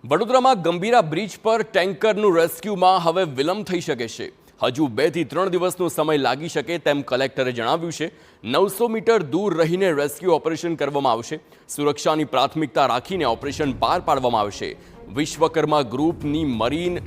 વડોદરામાં ગંભીરા બ્રિજ પર ટેન્કરનું રેસ્ક્યુમાં હવે વિલંબ થઈ શકે છે। હજુ 2 થી 3 દિવસનો સમય લાગી શકે તેમ કલેક્ટરે જણાવ્યું છે। 900 મીટર દૂર રહીને રેસ્ક્યુ ઓપરેશન કરવામાં આવશે। સુરક્ષાની પ્રાથમિકતા રાખીને ઓપરેશન પાર પાડવામાં આવશે। વિશ્વકર્મા ગ્રુપની મરીન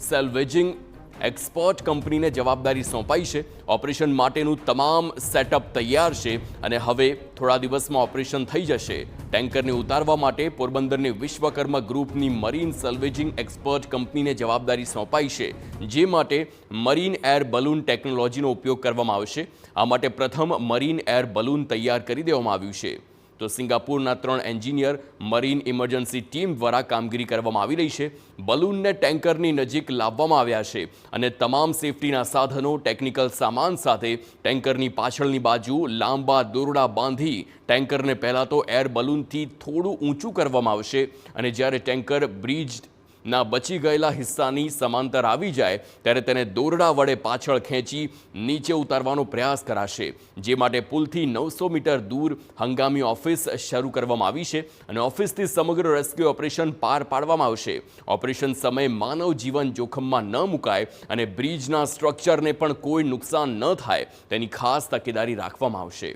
સેલ્વેજિંગ एक्सपर्ट कंपनी ने जवाबदारी सौंपाई है। ऑपरेशन माटेનું તમામ સેટઅપ તૈયાર છે અને હવે થોડા દિવસમાં ઓપરેશન થઈ જશે। ટેન્કરને ઉતારવા માટે પોરબંદરની વિશ્વકર્મા ગ્રુપની મરીન સેલ્વેજિંગ એક્સપર્ટ કંપનીને જવાબદારી સौंपाई છે, જે માટે મરીન એર બલૂન ટેકનોલોજીનો ઉપયોગ કરવામાં આવશે। આ માટે પ્રથમ મરીન એર બલૂન તૈયાર કરી દેવામાં આવ્યું છે। તો સિંગાપુરના 3 એન્જિનિયર મરીન ઇમરજન્સી ટીમ દ્વારા કામગીરી કરવામાં આવી રહી છે। બલૂનને ટેન્કરની નજીક લાવવામાં આવ્યા છે અને તમામ સેફટીના સાધનો ટેકનિકલ સામાન સાથે ટેન્કરની પાછળની બાજુ લાંબા દોરડા બાંધી ટેન્કરને પહેલા તો એર બલૂનથી થોડું ઊંચું કરવામાં આવશે અને જ્યારે ટેન્કર બ્રિજના બચી ગયેલા હિસ્સાની સમાંતર આવી જાય ત્યારે તેને દોરડા વડે પાછળ ખેંચી નીચે ઉતારવાનો પ્રયાસ કરાશે, જે માટે પુલથી 900 મીટર દૂર હંગામી ઓફિસ શરૂ કરવામાં આવી છે અને ઓફિસથી સમગ્ર રેસ્ક્યુ ઓપરેશન પાર પાડવામાં આવશે। ઓપરેશન સમયે માનવ જીવન જોખમમાં ન મુકાય અને બ્રિજના સ્ટ્રક્ચરને પણ કોઈ નુકસાન ન થાય તેની ખાસ તકેદારી રાખવામાં આવશે।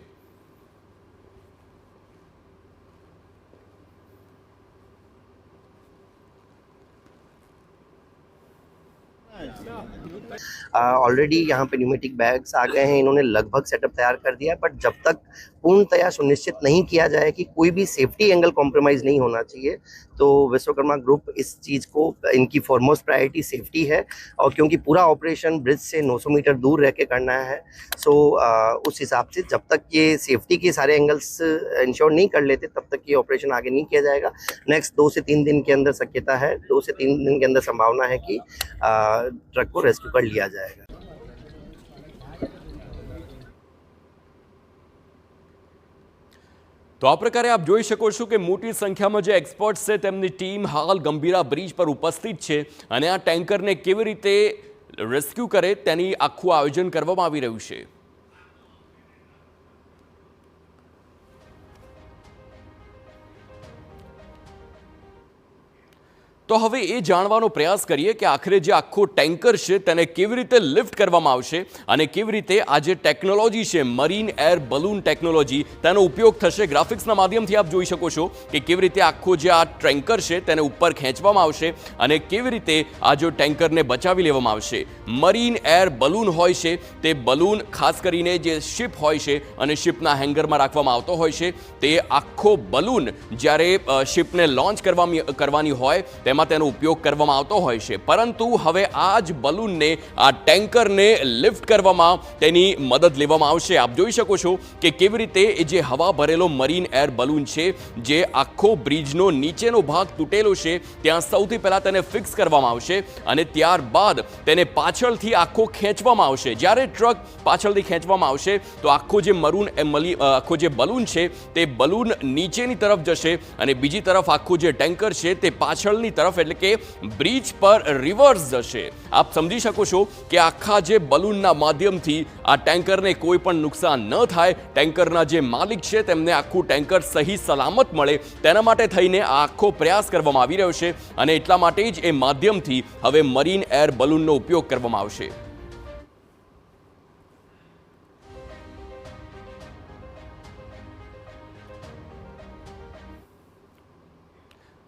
ऑलरेडी यहाँ पे न्यूमेटिक बैग्स आ गए हैं, इन्होंने लगभग सेटअप तैयार कर दिया है, बट जब तक पूर्णतया सुनिश्चित नहीं किया जाए कि कोई भी सेफ्टी एंगल कॉम्प्रोमाइज़ नहीं होना चाहिए, तो विश्वकर्मा ग्रुप इस चीज़ को, इनकी फॉरमोस्ट प्रायोरिटी सेफ्टी है। और क्योंकि पूरा ऑपरेशन ब्रिज से 900 मीटर दूर रह के करना है, सो उस हिसाब से जब तक ये सेफ्टी के सारे एंगल्स इंश्योर नहीं कर लेते तब तक ये ऑपरेशन आगे नहीं किया जाएगा। नेक्स्ट 2 से 3 दिन के अंदर शक्यता है, 2 से 3 दिन के अंदर संभावना है कि ट्रक को रेस्क्यू कर लिया जाएगा। तो आ प्रकारे आप જોઈ શકો છો કે મોટી સંખ્યામાં જે એક્સપર્ટ્સ છે તેમની ટીમ હાલ ગંભીરા બ્રિજ પર ઉપસ્થિત છે અને આ ટેન્કરને કેવી રીતે રેસ્ક્યુ કરે તેની આખું આયોજન કરવામાં આવી રહ્યું છે। તો હવે એ જાણવાનો પ્રયાસ કરીએ કે આખરે જે આખો ટેન્કર છે તેને કેવી રીતે લિફ્ટ કરવામાં આવશે અને કેવી રીતે આ જે ટેકનોલોજી છે મરીન એર બલૂન ટેકનોલોજી તેનો ઉપયોગ થશે। ગ્રાફિક્સના માધ્યમથી આપ જોઈ શકો છો કે કેવી રીતે આખો જે આ ટેન્કર છે તેને ઉપર ખેંચવામાં આવશે અને કેવી રીતે આ જો ટેન્કરને બચાવી લેવામાં આવશે। મરીન એર બલૂન હોય છે તે બલૂન ખાસ કરીને જે શિપ હોય છે અને શિપના હેંગરમાં રાખવામાં આવતો હોય છે, તે આખો બલૂન જ્યારે શિપને લોન્ચ કરવાની હોય તેમાં તેનો ઉપયોગ કરવામાં આવતો હોય છે, પરંતુ હવે આ જ બલૂનને આ ટેન્કરને લિફ્ટ કરવામાં તેની મદદ લેવામાં આવશે। આપ જોઈ શકો છો કે કેવી રીતે એ જે હવા ભરેલો મરીન એર બલૂન છે, જે આખો બ્રિજનો નીચેનો ભાગ તૂટેલો છે ત્યાં સૌથી પહેલા તેને ફિક્સ કરવામાં આવશે અને ત્યારબાદ તેને પાછળથી આખો ખેંચવામાં આવશે। જ્યારે ટ્રક પાછળથી ખેંચવામાં આવશે તો આખો જે બલૂન છે તે બલૂન નીચેની તરફ જશે અને બીજી તરફ આખું જે ટેન્કર છે તે પાછળની તરફ એટલે કે બ્રિજ પર રિવર્સ જશે। આપ સમજી શકો છો કે આખા જે બલૂનના માધ્યમથી આ ટેન્કરને કોઈ પણ નુકસાન ન થાય, ટેન્કરના જે માલિક છે તેમને આખું ટેન્કર સહી સલામત મળે તેના માટે થઈને આ આખો પ્રયાસ કરવામાં આવી રહ્યો છે અને એટલા માટે જ એ માધ્યમથી હવે મરીન એર બલૂનનો ઉપયોગ કરવામાં આવશે।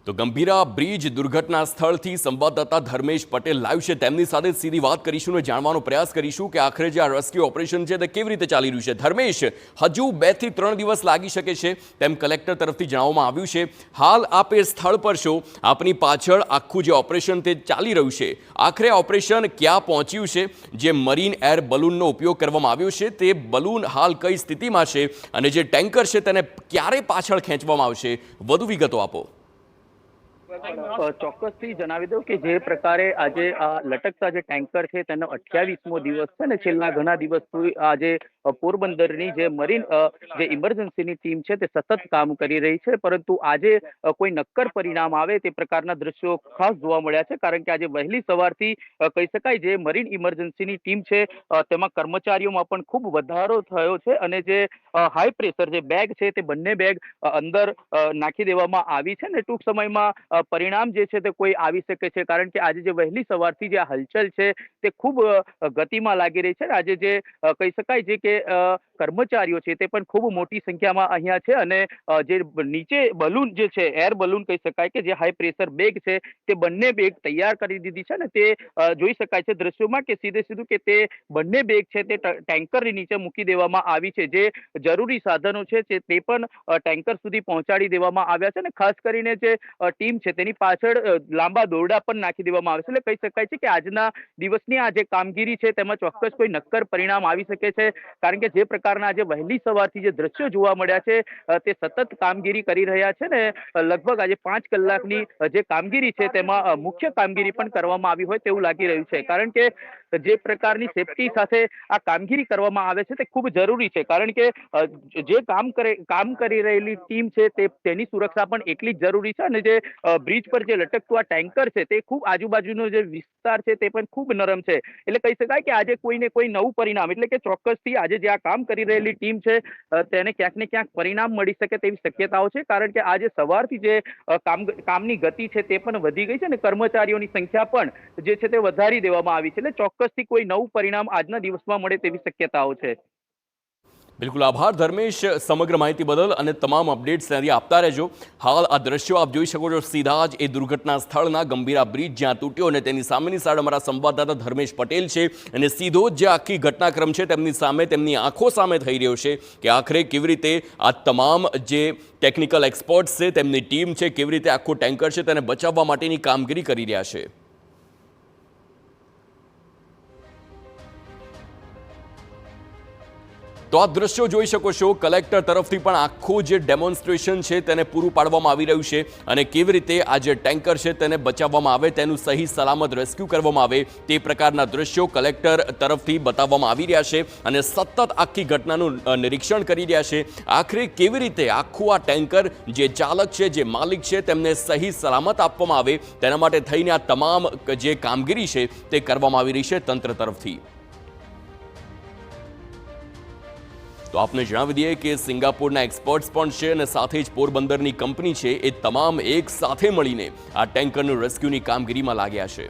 તો ગંભીરા બ્રિજ દુર્ઘટના સ્થળથી સંવાદદાતા ધર્મેશ પટેલ લાઈવ છે, તેમની સાથે સીધી વાત કરીશું અને જાણવાનો પ્રયાસ કરીશું કે આખરે જે આ રેસ્ક્યુ ઓપરેશન છે તે કેવી રીતે ચાલી રહ્યું છે। ધર્મેશ, હજુ 2 થી 3 દિવસ લાગી શકે છે તેમ કલેક્ટર તરફથી જણાવવામાં આવ્યું છે। હાલ આપ એ સ્થળ પર છો, આપની પાછળ આખું જે ઓપરેશન તે ચાલી રહ્યું છે, આખરે ઓપરેશન ક્યાં પહોંચ્યું છે? જે મરીન એર બલૂનનો ઉપયોગ કરવામાં આવ્યો છે તે બલૂન હાલ કઈ સ્થિતિમાં છે અને જે ટેન્કર છે તેને ક્યારે પાછળ ખેંચવામાં આવશે? વધુ વિગતો આપો। ચોક્કસથી જણાવી દઉં કે જે પ્રકારે આજે આ લટકતા જે ટેન્કર છે તેનો 28મો દિવસ છે ને છેલ્લા ઘણા દિવસથી આજે પોરબંદરની જે મરીન જે ઇમરજન્સીની ટીમ છે તે સતત કામ કરી રહી છે, પરંતુ આજે કોઈ નક્કર પરિણામ આવે તે પ્રકારના દ્રશ્યો ખાસ જોવા મળ્યા છે। કારણ કે આજે વહેલી સવારથી કહી શકાય જે મરીન ઇમરજન્સીની ટીમ છે તેમાં કર્મચારીઓમાં પણ ખૂબ વધારો થયો છે અને જે હાઈ પ્રેશર જે બેગ છે તે બંને બેગ અંદર નાખી દેવામાં આવી છે ને ટૂંક સમયમાં પરિણામ જે છે તે કોઈ આવી શકે છે, કારણ કે આજે જે વહેલી સવારથી જે આ હલચલ છે તે ખૂબ ગતિમાં લાગી રહી છે. આજે જે કહી શકાય છે કે કર્મચારીઓ છે તે પણ ખૂબ મોટી સંખ્યામાં અહીંયા છે, અને જે નીચે બલૂન જે છે, એર બલૂન કહી શકાય કે જે હાઈ પ્રેશર બેગ છે, તે બંને બેગ તૈયાર કરી દીધી છે. ને તે જોઈ શકાય છે દ્રશ્યોમાં કે સીધે સીધું કે તે બંને બેગ છે તે ટેન્કરની નીચે મૂકી દેવામાં આવી છે. જે જરૂરી સાધનો છે તે પણ ટેન્કર સુધી પહોંચાડી દેવામાં આવ્યા છે, અને ખાસ કરીને જે ટીમ છે તેની પાછળ લાંબા દોરડા પણ નાખી દેવામાં આવે છે. એટલે કહી શકાય છે કે આજના દિવસની આ જે કામગીરી છે તેમાં ચોક્કસ કોઈ નક્કર પરિણામ આવી શકે છે, કારણ કે જે પ્રકારના આજે વહેલી સવારથી જે દ્રશ્યો જોવા મળ્યા છે તે સતત કામગીરી કરી રહ્યા છે, ને લગભગ આજે 5 કલાકની જે કામગીરી છે તેમાં મુખ્ય કામગીરી પણ કરવામાં આવી હોય તેવું લાગી રહ્યું છે, કારણ કે જે પ્રકારની સેફટી સાથે આ કામગીરી કરવામાં આવે છે તે ખૂબ જરૂરી છે, કારણ કે જે કામ કરી રહેલી ટીમ છે તેની સુરક્ષા પણ એટલી જ જરૂરી છે. અને જે બ્રિજ પર જે લટકતું આ ટેન્કર છે તે ખૂબ આજુબાજુનો જે વિસ્તાર છે તે પણ ખૂબ નરમ છે. એટલે કહી શકાય કે આજે કોઈને કોઈ નવું પરિણામ, એટલે કે ચોક્કસથી આજે જે આ કામ કરી રહેલી ટીમ છે તેને ક્યાંક ને ક્યાંક પરિણામ મળી શકે તેવી શક્યતાઓ છે, કારણ કે આજે સવારથી જે કામની ગતિ છે તે પણ વધી ગઈ છે, અને કર્મચારીઓની સંખ્યા પણ જે છે તે વધારી દેવામાં આવી છે. એટલે ચોક્કસથી કોઈ નવું પરિણામ આજના દિવસમાં મળે તેવી શક્યતાઓ છે. બિલકુલ આભાર ધર્મેશ સમગ્ર માહિતી બદલ, અને તમામ અપડેટ્સ ત્યાંથી આપતા રહેજો. હાલ આ દ્રશ્યો આપ જોઈ શકો છો સીધા જ એ દુર્ઘટના સ્થળના ગંભીરા બ્રિજ જ્યાં તૂટ્યો, અને તેની સામેની સાઈડ અમારા સંવાદદાતા ધર્મેશ પટેલ છે, અને સીધો જ જે આખી ઘટનાક્રમ છે તેમની સામે, તેમની આંખો સામે થઈ રહ્યો છે કે આખરે કેવી રીતે આ તમામ જે ટેકનિકલ એક્સપર્ટ્સ છે, તેમની ટીમ છે, કેવી રીતે આખું ટેન્કર છે તેને બચાવવા માટેની કામગીરી કરી રહ્યા છે. તો આ દ્રશ્યો જોઈ શકો છો, કલેક્ટર તરફથી પણ આખું જે ડેમોન્સ્ટ્રેશન છે તેને પૂરું પાડવામાં આવી રહ્યું છે, અને કેવી રીતે આ જે ટેન્કર છે તેને બચાવવામાં આવે, તેનું સહી સલામત રેસ્ક્યુ કરવામાં આવે તે પ્રકારના દ્રશ્યો કલેક્ટર તરફથી બતાવવામાં આવી રહ્યા છે, અને સતત આખી ઘટનાનું નિરીક્ષણ કરી રહ્યા છે. આખરે કેવી રીતે આખું આ ટેન્કર જે ચાલક છે, જે માલિક છે, તેમને સહી સલામત આપવામાં આવે તેના માટે થઈને આ તમામ જે કામગીરી છે તે કરવામાં આવી રહી છે તંત્ર તરફથી. તો આપને જણાવી દઈએ કે સિંગાપોરના એક્સપર્ટ્સ પણ છે, અને સાથે જ પોરબંદરની કંપની છે, એ તમામ એક સાથે મળીને આ ટેન્કરનું રેસ્ક્યુની કામગીરીમાં લાગ્યા છે.